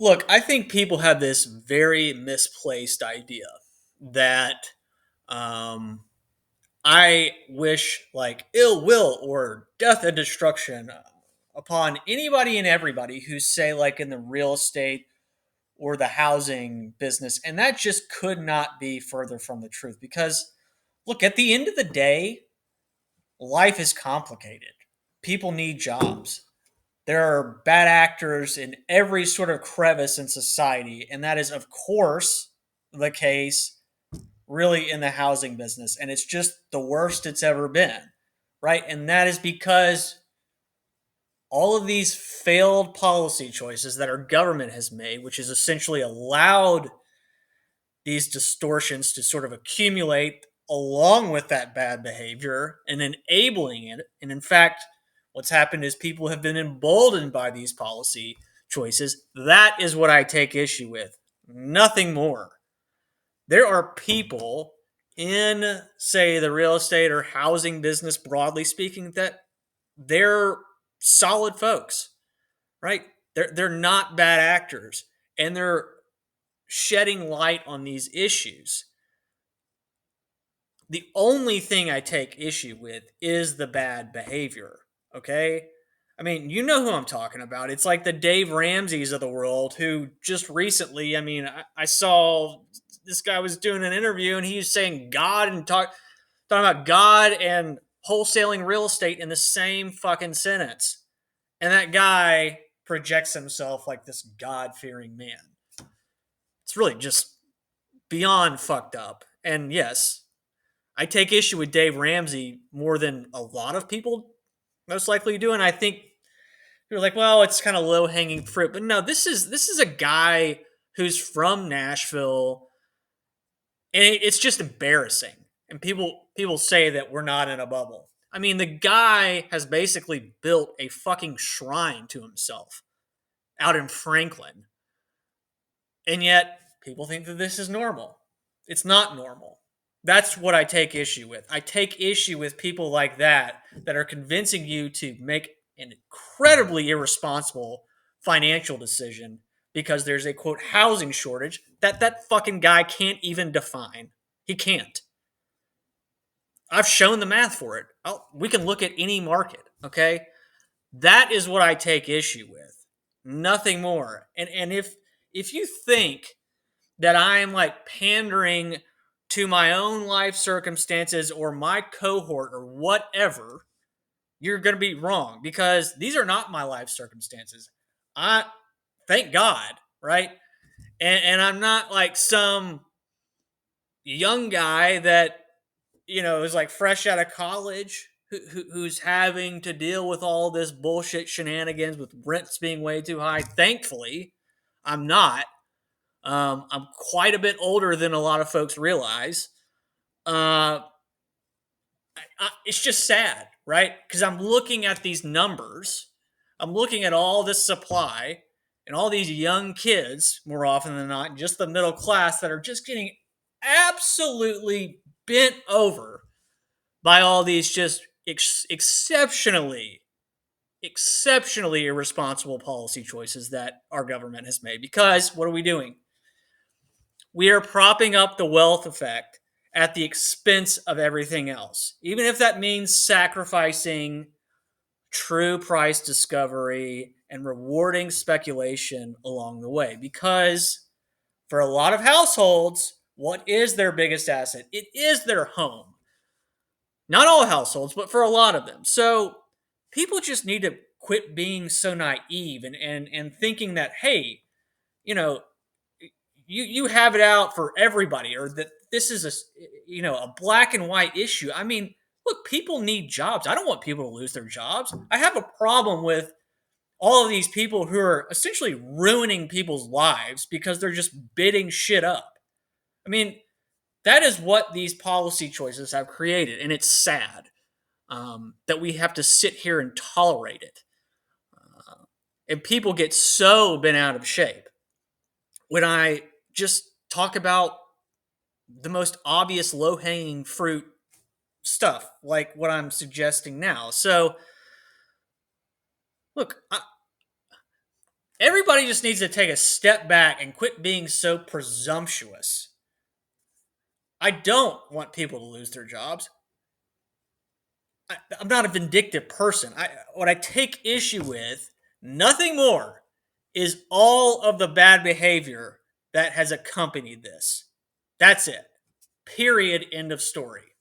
Look, I think people have this very misplaced idea that um, I wish like ill will or death and destruction upon anybody and everybody who say like in the real estate or the housing business, and that just could not be further from the truth. Because look, at the end of the day, life is complicated. People need jobs. There are bad actors in every sort of crevice in society, and that is, of course, the case really in the housing business. And it's just the worst it's ever been, right? And that is because all of these failed policy choices that our government has made, which has essentially allowed these distortions to sort of accumulate along with that bad behavior and enabling it. And in fact, what's happened is people have been emboldened by these policy choices. That is what I take issue with. Nothing more. There are people in, say, the real estate or housing business, broadly speaking, that they're solid folks, right? They're not bad actors, and they're shedding light on these issues. The only thing I take issue with is the bad behavior. Okay. I mean, you know who I'm talking about. It's like the Dave Ramseys of the world who just recently, I saw this guy was doing an interview and he was saying God and talking about God and wholesaling real estate in the same fucking sentence. And that guy projects himself like this God fearing man. It's really just beyond fucked up. And yes, I take issue with Dave Ramsey more than a lot of people most likely do, and I think you're like, well, it's kind of low hanging fruit, but no, this is a guy who's from Nashville, and it's just embarrassing. And people say that we're not in a bubble. I mean, the guy has basically built a fucking shrine to himself out in Franklin, and yet people think that this is normal. It's not normal. That's what I take issue with. I take issue with people like that are convincing you to make an incredibly irresponsible financial decision because there's a quote housing shortage that fucking guy can't even define. He can't. I've shown the math for it. We can look at any market, okay? That is what I take issue with. Nothing more. And if you think that I am like pandering to my own life circumstances or my cohort or whatever, you're going to be wrong because these are not my life circumstances. I thank God, right? And I'm not like some young guy that is like fresh out of college who's having to deal with all this bullshit shenanigans with rents being way too high. Thankfully, I'm not. I'm quite a bit older than a lot of folks realize. Uh, it's just sad, right? Because I'm looking at these numbers, I'm looking at all this supply and all these young kids, more often than not, just the middle class that are just getting absolutely bent over by all these just exceptionally irresponsible policy choices that our government has made. Because what are we doing? We are propping up the wealth effect at the expense of everything else, even if that means sacrificing true price discovery and rewarding speculation along the way. Because for a lot of households, what is their biggest asset? It is their home. Not all households, but for a lot of them. So people just need to quit being so naive and thinking that, hey, you know, you have it out for everybody, or that this is a black and white issue. I mean, look, people need jobs. I don't want people to lose their jobs. I have a problem with all of these people who are essentially ruining people's lives because they're just bidding shit up. I mean, that is what these policy choices have created, and it's sad that we have to sit here and tolerate it. And people get so bent out of shape when I just talk about the most obvious low hanging fruit stuff, like what I'm suggesting now. So, look, Everybody just needs to take a step back and quit being so presumptuous. I don't want people to lose their jobs. I'm not a vindictive person. What I take issue with, nothing more, is all of the bad behavior that has accompanied this. That's it. Period. End of story.